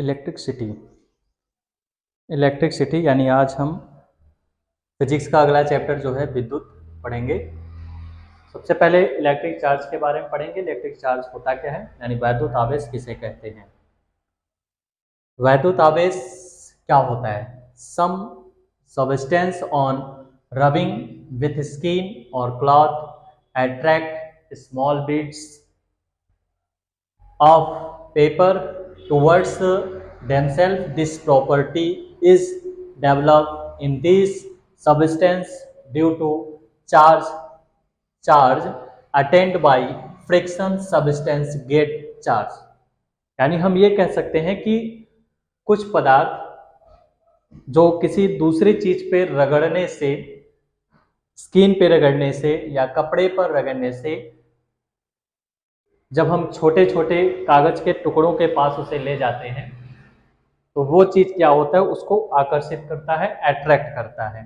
Electricity electricity यानी आज हम फिजिक्स का अगला चैप्टर जो है विद्युत पढ़ेंगे। सबसे पहले इलेक्ट्रिक चार्ज के बारे में पढ़ेंगे। इलेक्ट्रिक चार्ज होता क्या है, यानी वैद्युत आवेश किसे कहते हैं। वैद्युत आवेश क्या होता है? Some substance on rubbing with skin और cloth attract small bits of paper towards themselves. This property is developed in this substance due to charge attained by friction. Substance get charge। यानी हम ये कह सकते हैं कि कुछ पदार्थ जो किसी दूसरी चीज पे रगड़ने से, स्किन पे रगड़ने से या कपड़े पर रगड़ने से, जब हम छोटे छोटे कागज के टुकड़ों के पास उसे ले जाते हैं तो वो चीज क्या होता है, उसको आकर्षित करता है, अट्रैक्ट करता है।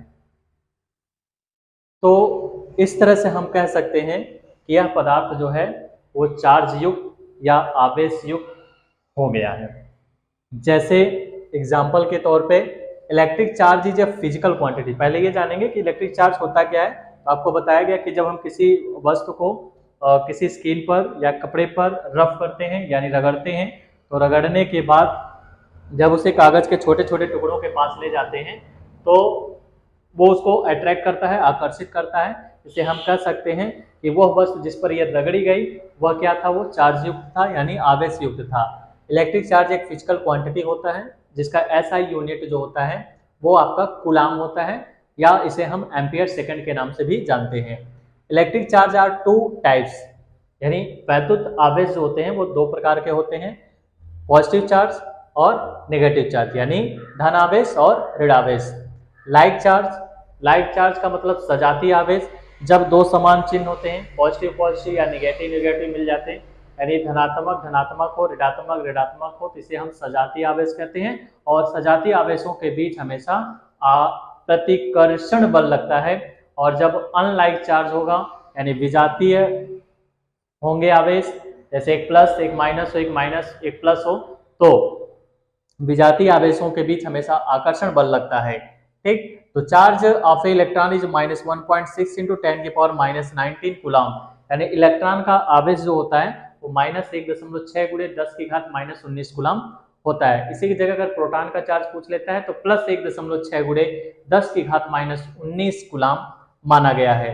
तो इस तरह से हम कह सकते हैं कि यह पदार्थ जो है वो चार्ज युक्त या आवेश युक्त हो गया है। जैसे एग्जाम्पल के तौर पे electric charge is a physical quantity. पहले ये जानेंगे कि इलेक्ट्रिक चार्ज होता क्या है। तो आपको बताया गया कि जब हम किसी वस्तु को किसी स्किन पर या कपड़े पर रफ करते हैं यानी रगड़ते हैं, तो रगड़ने के बाद जब उसे कागज के छोटे छोटे टुकड़ों के पास ले जाते हैं तो वो उसको अट्रैक्ट करता है, आकर्षित करता है। इसे हम कह सकते हैं कि वह वस्तु जिस पर यह रगड़ी गई वह क्या था, वो चार्ज युक्त था यानी आवेश युक्त था। इलेक्ट्रिक चार्ज एक फिजिकल क्वांटिटी होता है जिसका एसआई यूनिट जो होता है वो आपका कूलाम होता है, या इसे हम एम्पियर सेकंड के नाम से भी जानते हैं। Electric charge are two types, यानी वैद्युत आवेश जो होते हैं वो दो प्रकार के होते हैं, पॉजिटिव चार्ज और नेगेटिव चार्ज, यानी धन आवेश और ऋण आवेश। लाइक चार्ज का मतलब सजातीय आवेश। जब दो समान चिन्ह होते हैं, पॉजिटिव या नेगेटिव मिल जाते हैं, यानी धनात्मक हो, ऋणात्मक हो, तो इसे हम सजातीय आवेश कहते हैं। और सजातीय आवेशों के बीच हमेशा प्रतिकर्षण बल लगता है। और जब अनलाइक चार्ज होगा यानी विजातीय होंगे आवेश, जैसे एक प्लस एक माइनस हो, एक माइनस एक प्लस हो, तो विजातीय आवेशों के बीच हमेशा आकर्षण बल लगता है। ठीक, तो charge of A electron is -1.6 × 10⁻⁻19 coulomb, यानी इलेक्ट्रॉन का आवेश जो होता है वो -1.6 × 10⁻⁻19 कूलम होता है। इसी की जगह अगर प्रोटॉन का चार्ज पूछ लेता है तो +1.6 × 10⁻19 कूलम माना गया है।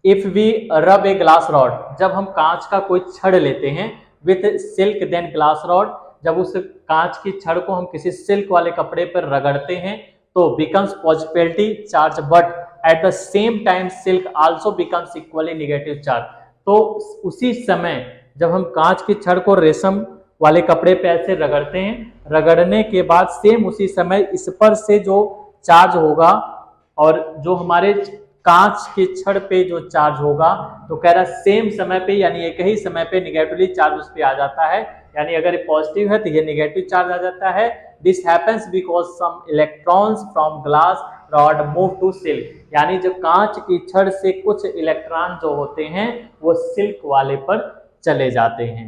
इफ वी रब ए ग्लास रॉड, जब हम कांच का कोई छड़ लेते हैं, with silk then glass rod, जब उस कांच की छड़ को हम किसी सिल्क वाले कपड़े पर रगड़ते हैं तो becomes positive charge, but at the same time silk also becomes equally negative charge. तो उसी समय जब हम कांच की छड़ को रेशम वाले कपड़े पे ऐसे रगड़ते हैं, रगड़ने के बाद सेम उसी समय इस पर से जो चार्ज होगा और जो हमारे कांच की छड़ पे जो चार्ज होगा, तो कह रहा सेम समय पे यानी एक ही समय पे नेगेटिवली चार्ज उस पे आ जाता है। यानी अगर ये पॉजिटिव है तो ये नेगेटिव चार्ज आ जाता है। This happens because some electrons from glass rod move to silk, यानी जब कांच की छड़ से कुछ इलेक्ट्रॉन जो होते हैं वो सिल्क वाले पर चले जाते हैं।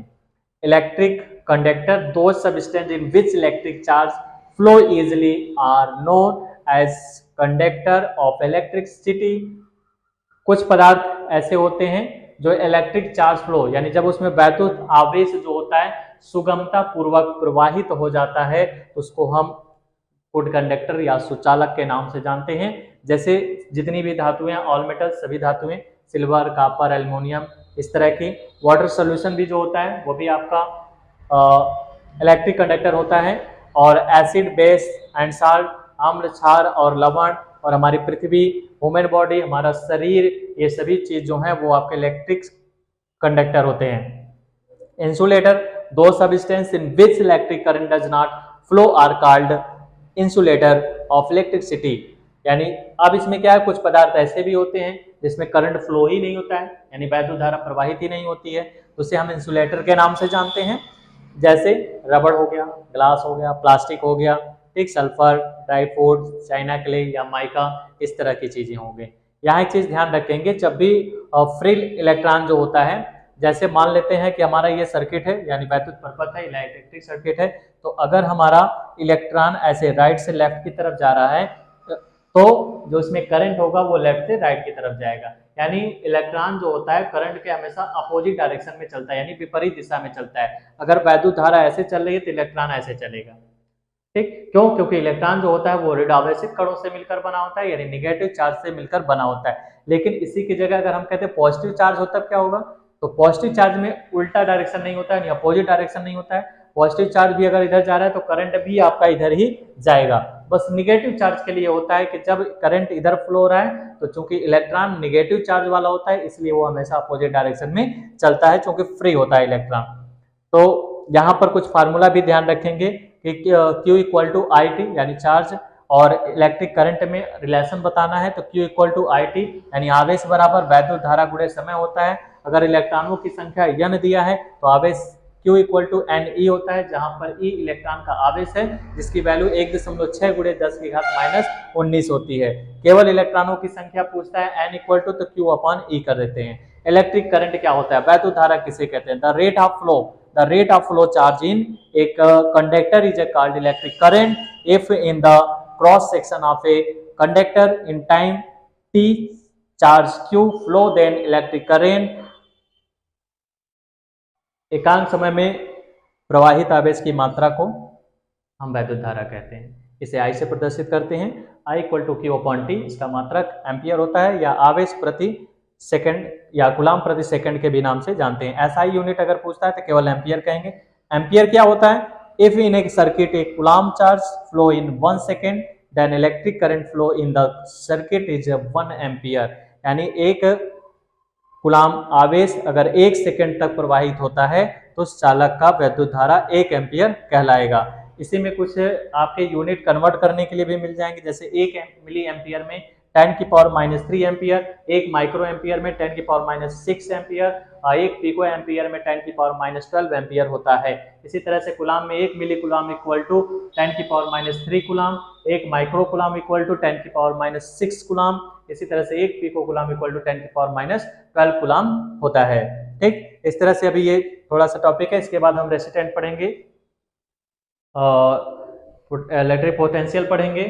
Electric conductor, those substance in which electric charge flow easily are known as conductor of electricity. कुछ पदार्थ ऐसे होते हैं जो इलेक्ट्रिक चार्ज फ्लो, यानी जब उसमें वैद्युत आवेश जो होता है सुगमता पूर्वक प्रवाहित हो जाता है, उसको हम गुड कंडक्टर या सुचालक के नाम से जानते हैं। जैसे जितनी भी धातुएं, ऑल मेटल सभी धातुएं, सिल्वर, कॉपर, एल्युमिनियम, इस तरह की। वाटर सोल्यूशन भी जो होता है वो भी आपका इलेक्ट्रिक कंडक्टर होता है। और एसिड, बेस एंड साल्ट, अम्ल, क्षार और लवण, और हमारी पृथ्वी, ह्यूमन बॉडी, हमारा शरीर, ये सभी चीज जो है वो आपके इलेक्ट्रिक कंडक्टर होते हैं। Insulator, those substance in which electric current does not flow are called insulator of electricity. यानी अब इसमें क्या है, कुछ पदार्थ ऐसे भी होते हैं जिसमें करंट फ्लो ही नहीं होता है, यानी वैद्युत धारा प्रवाहित ही नहीं होती है, तो उसे हम इंसुलेटर के नाम से जानते हैं। जैसे रबड़ हो गया, ग्लास हो गया, प्लास्टिक हो गया, ठीक, sulphur, dry fruit, China clay या माइका, इस तरह की चीजें होंगे। यहाँ एक चीज ध्यान रखेंगे, जब भी फ्री इलेक्ट्रॉन जो होता है जैसे मान लेते हैं कि हमारा ये सर्किट है, यानी वैद्युत परिपथ है, इलेक्ट्रिक सर्किट है, तो अगर हमारा इलेक्ट्रॉन ऐसे राइट से लेफ्ट की तरफ जा रहा है तो जो इसमें करंट होगा वो लेफ्ट से राइट की तरफ जाएगा। यानी इलेक्ट्रॉन जो होता है करंट के हमेशा अपोजिट डायरेक्शन में चलता है, यानी विपरीत दिशा में चलता है। अगर वैद्युत धारा ऐसे चल रही है तो इलेक्ट्रॉन ऐसे चलेगा। ठीक, क्यों? क्योंकि इलेक्ट्रॉन जो होता है वो ऋण आवेशित कणों से मिलकर बना होता है, यानी निगेटिव चार्ज से मिलकर बना होता है। लेकिन इसी की जगह अगर हम कहते हैं पॉजिटिव चार्ज होता है, क्या होगा? तो पॉजिटिव चार्ज में उल्टा डायरेक्शन नहीं होता है, अपोजिट डायरेक्शन नहीं होता है। पॉजिटिव चार्ज भी अगर इधर जा रहा है तो करंट भी आपका इधर ही जाएगा। बस निगेटिव चार्ज के लिए होता है कि जब करंट इधर फ्लो हो रहा है तो चूंकि इलेक्ट्रॉन निगेटिव चार्ज वाला होता है इसलिए वो हमेशा अपोजिट डायरेक्शन में चलता है, चूंकि फ्री होता है इलेक्ट्रॉन। तो यहाँ पर कुछ फार्मूला भी ध्यान रखेंगे कि Q equal to I T, यानी चार्ज और इलेक्ट्रिक करंट में रिलेशन बताना है तो Q equal to I T, यानी आवेश बराबर वैद्युत धारा गुणे समय होता है। अगर इलेक्ट्रॉनों की संख्या n दिया है तो आवेश Q इक्वल टू NE होता है, जहां पर E इलेक्ट्रॉन का आवेश है जिसकी वैल्यू 1.6 गुणे 10 की घात -19 होती है। केवल इलेक्ट्रॉनों की संख्या पूछता है n इक्वल टू, तो Q अपॉन E कर देते हैं। इलेक्ट्रिक करंट क्या होता है? वैद्युत धारा किसे कहते हैं? The rate of flow, the rate of flow charge in a conductor is called electric current if in the cross section of a conductor in time t charge q flow then electric current। एकांक समय में प्रवाहित आवेश की मात्रा को हम वैद्युत धारा कहते हैं। इसे I से प्रदर्शित करते हैं। I equal to Q upon T, इसका मात्रक एम्पियर होता है या आवेश प्रति सेकंड या कूलम प्रति सेकंड के भी नाम से जानते हैं। SI यूनिट अगर पूछता है तो केवल एम्पियर कहेंगे। एम्पियर क्या होता है? If in a circuit a coulomb charge flow in 1 second then electric current flow in the circuit is 1 ampere, यानी एक कूलम आवेश अगर 1 सेकेंड तक प्रवाहित होता है तो उस चालक का वैद्युत धारा 1 एम्पियर कहलाएगा। इसी में कुछ आपके यूनिट कन्वर्ट करने के लिए भी मिल जाएंगे, जैसे 1 मिली एम्पियर में 10 की पावर -3 एम्पियर, 1 माइक्रो एम्पियर में 10 की पावर -6 एम्पियर और 1 पिको एम्पियर में 10 की पावर -12 एम्पियर होता है। इसी तरह से कूलम में 1 मिली कूलम इक्वल टू 10 की power -3 coulomb, 1 micro coulomb equal to 10 की पावर -6 कूलम, इसी तरह से 1 पिको कूलम इक्वल टू 10 की पावर -12 कूलम होता है। ठीक, इस तरह से अभी ये थोड़ा सा टॉपिक है। इसके बाद हम रेसिस्टेंट पढ़ेंगे, इलेक्ट्रिक पोटेंशियल पढ़ेंगे,